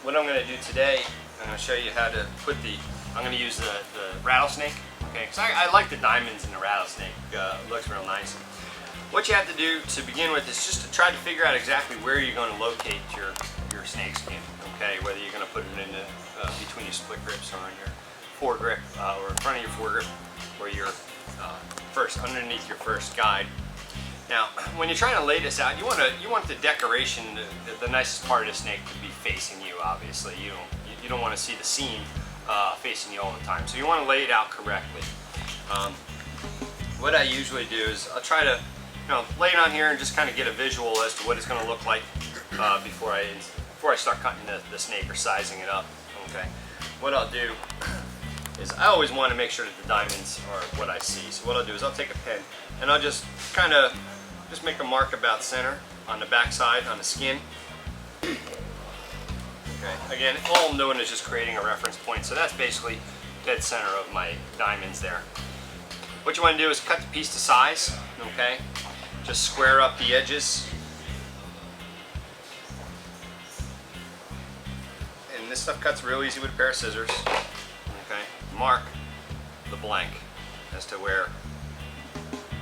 what I'm going to do today, I'm going to show you how to put I'm going to use the rattlesnake, okay, because I like the diamonds in the rattlesnake, it looks real nice. What you have to do to begin with is just to try to figure out exactly where you're going to locate your snakeskin, okay, whether you're going to put it in between your split grips or on your foregrip, or in front of your foregrip, or your underneath your first guide. Now, when you're trying to lay this out, you want the decoration, the nicest part of the snake to be facing you. Obviously, you don't want to see the seam facing you all the time. So you want to lay it out correctly. What I usually do is I'll try to, lay it on here and just kind of get a visual as to what it's going to look like before I start cutting the snake or sizing it up. Okay. What I'll do is I always want to make sure that the diamonds are what I see. So what I'll do is I'll take a pen and I'll just kind of make a mark about center on the back side on the skin. Okay. Again, all I'm doing is just creating a reference point. So that's basically dead center of my diamonds there. What you want to do is cut the piece to size. Okay. Just square up the edges. And this stuff cuts real easy with a pair of scissors. Okay. Mark the blank as to where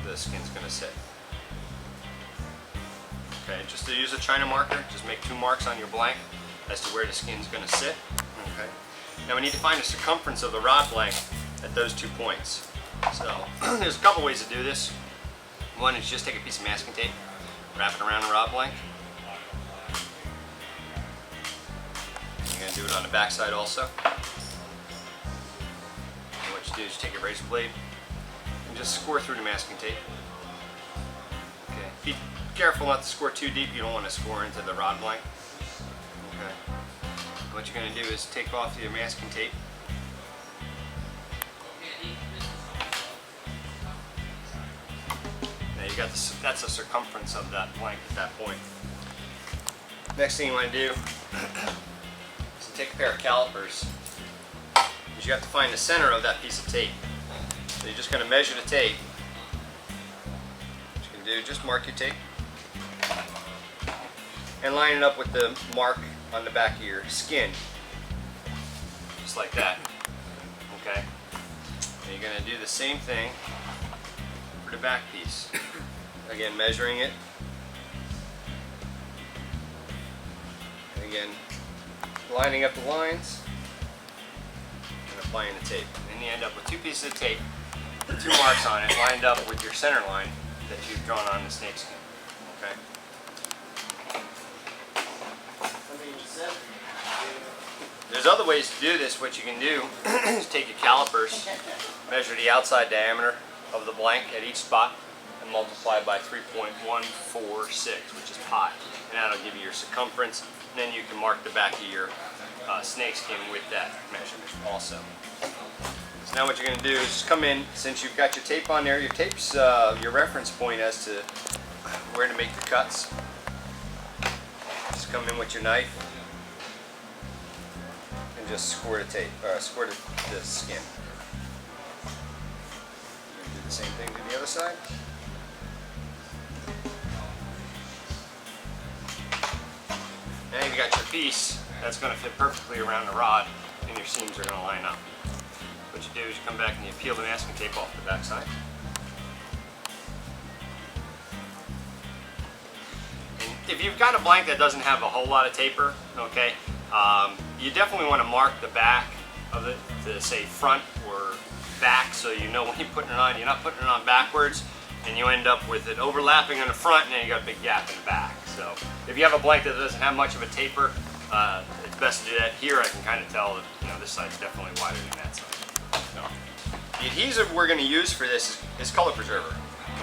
the skin's going to sit. Okay, just to use a China marker, just make 2 marks on your blank as to where the skin's going to sit. Okay. Now we need to find the circumference of the rod blank at those 2 points. So there's a couple ways to do this. One is just take a piece of masking tape, wrap it around the rod blank. You're going to do it on the back side also. And what you do is you take a razor blade and just score through the masking tape. Okay. Be careful not to score too deep. You don't want to score into the rod blank. Okay. What you're going to do is take off your masking tape. Now you got that's the circumference of that blank at that point. Next thing you want to do is to take a pair of calipers. Because you have to find the center of that piece of tape. So you're just going to measure the tape. What you can do, just mark your tape. And line it up with the mark on the back of your skin. Just like that. Okay? And you're going to do the same thing for the back piece. Again, measuring it. And again, lining up the lines and applying the tape. And then you end up with 2 pieces of tape, 2 marks on it, lined up with your center line that you've drawn on the snakeskin. Okay? There's other ways to do this. What you can do is take your calipers, measure the outside diameter of the blank at each spot, and multiply by 3.146, which is pi. And that'll give you your circumference. And then you can mark the back of your snakeskin with that measurement also. So now what you're going to do is just come in, since you've got your tape on there, your tape's your reference point as to where to make the cuts. Just come in with your knife and just score the tape, score the skin. You're going to do the same thing to the other side. Now you've got your piece that's going to fit perfectly around the rod, and your seams are going to line up. What you do is you come back and you peel the masking tape off the back side. And if you've got a blank that doesn't have a whole lot of taper, okay, you definitely want to mark the back of it to say front or back, so you know when you're putting it on, you're not putting it on backwards, and you end up with it overlapping on the front, and then you got a big gap in the back. So if you have a blank that doesn't have much of a taper, it's best to do that. Here I can kind of tell that this side's definitely wider than that side. So, the adhesive we're going to use for this is color preserver.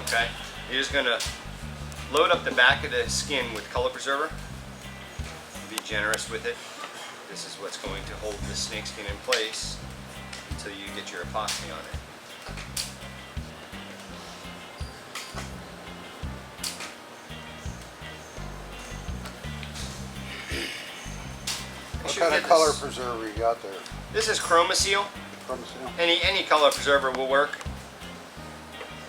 Okay, you're just going to load up the back of the skin with color preserver. Be generous with it. This is what's going to hold the snakeskin in place until you get your epoxy on it. What kind of color preserver you got there? This is Chromaseal. Chromaseal? Any color preserver will work.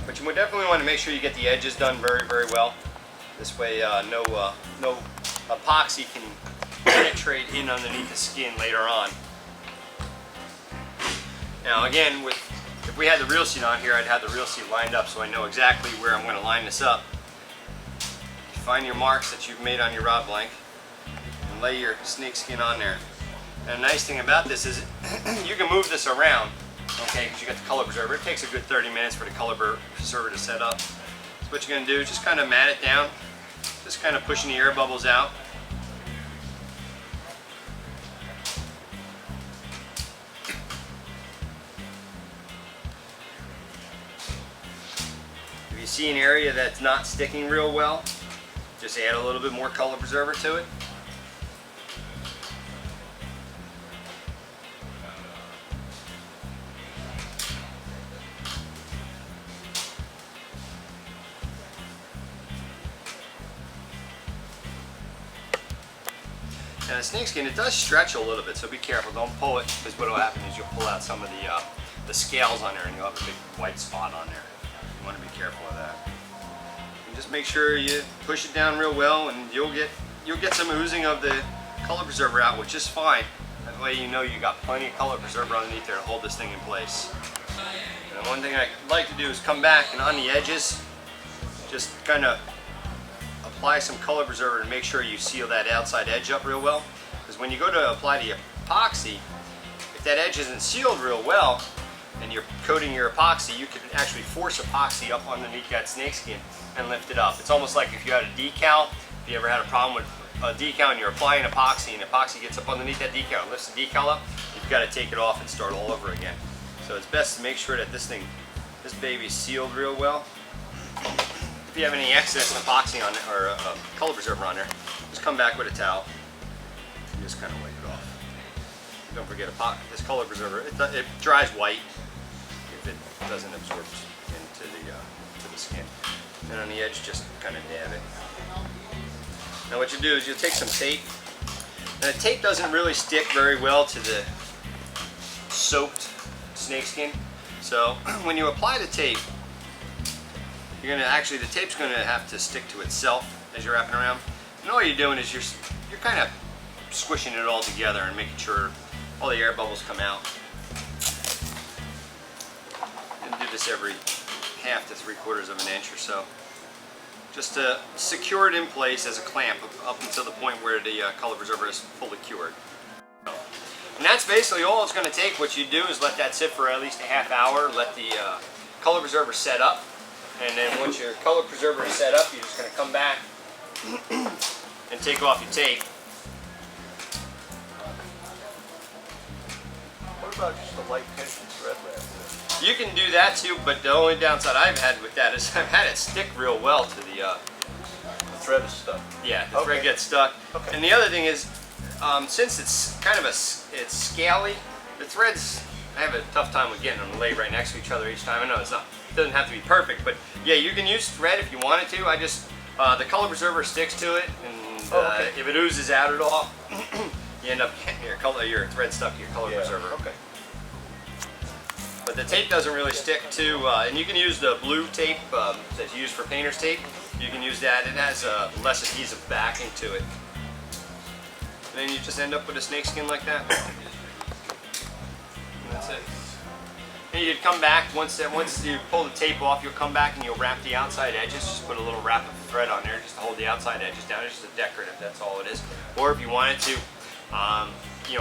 But you would definitely want to make sure you get the edges done very, very well. This way no epoxy can get penetrate in underneath the skin later on. Now again, if we had the reel seat on here, I'd have the reel seat lined up so I know exactly where I'm going to line this up. Find your marks that you've made on your rod blank and lay your snakeskin on there. And the nice thing about this is you can move this around, okay, because you got the color preserver. It takes a good 30 minutes for the color preserver to set up. So what you're going to do is just kind of mat it down, just kind of pushing the air bubbles out. If you see an area that's not sticking real well, just add a little bit more color preserver to it. Now the snakeskin, it does stretch a little bit, so be careful. Don't pull it, because what will happen is you'll pull out some of the scales on there and you'll have a big white spot on there. You want to be careful of that. And just make sure you push it down real well, and you'll get some oozing of the color preserver out, which is fine. That way you know you got plenty of color preserver underneath there to hold this thing in place. And one thing I like to do is come back and on the edges, just kind of apply some color preserver and make sure you seal that outside edge up real well. Because when you go to apply the epoxy, if that edge isn't sealed real well and you're coating your epoxy, you can actually force epoxy up underneath that snakeskin and lift it up. It's almost like if you had a decal, if you ever had a problem with a decal and you're applying epoxy and epoxy gets up underneath that decal and lifts the decal up, you've got to take it off and start all over again. So it's best to make sure that this baby's sealed real well. If you have any excess epoxy on it or color preserver on there, just come back with a towel and just kind of wipe it off. Don't forget this color preserver. It dries white if it doesn't absorb into the skin. And on the edge, just kind of dab it. Now what you do is you'll take some tape. Now the tape doesn't really stick very well to the soaked snakeskin. So when you apply the tape, you're gonna the tape's gonna have to stick to itself as you're wrapping around. And all you're doing is you're kind of squishing it all together and making sure all the air bubbles come out. And do this every 1/2 to 3/4 of an inch or so, just to secure it in place as a clamp up until the point where the color preserver is fully cured. And that's basically all it's going to take. What you do is let that sit for at least a half hour, let the color preserver set up. And then once your color preserver is set up, you're just going to come back and take off your tape. What about just a light pinch and thread wrap? You can do that too, but the only downside I've had with that is I've had it stick real well to the thread is stuck. Yeah, the thread gets stuck. Okay. And the other thing is, since it's kind of it's scaly, the threads, I have a tough time with getting them laid right next to each other each time. I know it doesn't have to be perfect, but yeah, you can use thread if you wanted to. I just the color preserver sticks to it, and if it oozes out at all, you end up getting your thread stuck to your color preserver. Okay. But the tape doesn't really stick to, and you can use the blue tape that's used for painter's tape. You can use that. It has a less adhesive backing to it. And then you just end up with a snakeskin like that. And that's it. And you'd come back, once you pull the tape off, you'll come back and you'll wrap the outside edges. Just put a little wrap of thread on there just to hold the outside edges down. It's just a decorative, that's all it is. Or if you wanted to,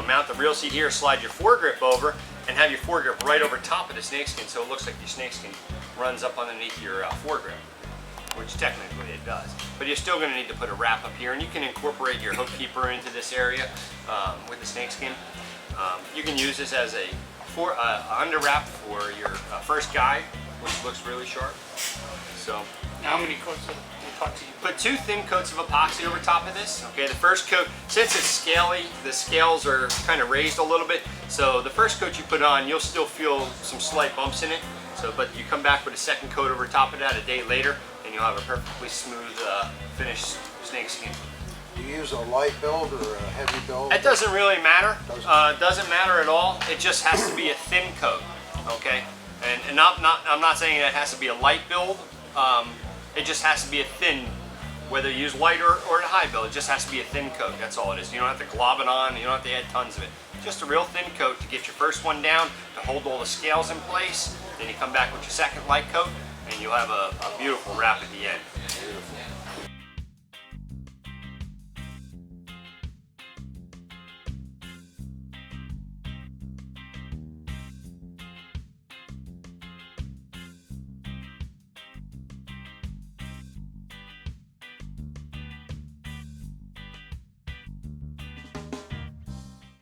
mount the reel seat here, slide your foregrip over, and have your foregrip right over top of the snakeskin, so it looks like your snakeskin runs up underneath your foregrip, which technically it does. But you're still going to need to put a wrap up here, and you can incorporate your hook keeper into this area with the snakeskin. You can use this as a under wrap for your first guide, which looks really sharp. So How many coats of epoxy? put 2 thin coats of epoxy over top of this. Okay, the first coat, since it's scaly, the scales are kind of raised a little bit. So the first coat you put on, you'll still feel some slight bumps in it. So, but you come back with a second coat over top of that a day later, and you'll have a perfectly smooth finished snakeskin. Do you use a light build or a heavy build? It doesn't really matter. Doesn't matter at all. It just has to be a thin coat. Okay, and I'm not saying that it has to be a light build. It just has to be a thin whether you use light or a high bill, it just has to be a thin coat. That's all it is. You don't have to glob it on. You don't have to add tons of it. Just a real thin coat to get your first one down, to hold all the scales in place. Then you come back with your second light coat, and you'll have a beautiful wrap at the end.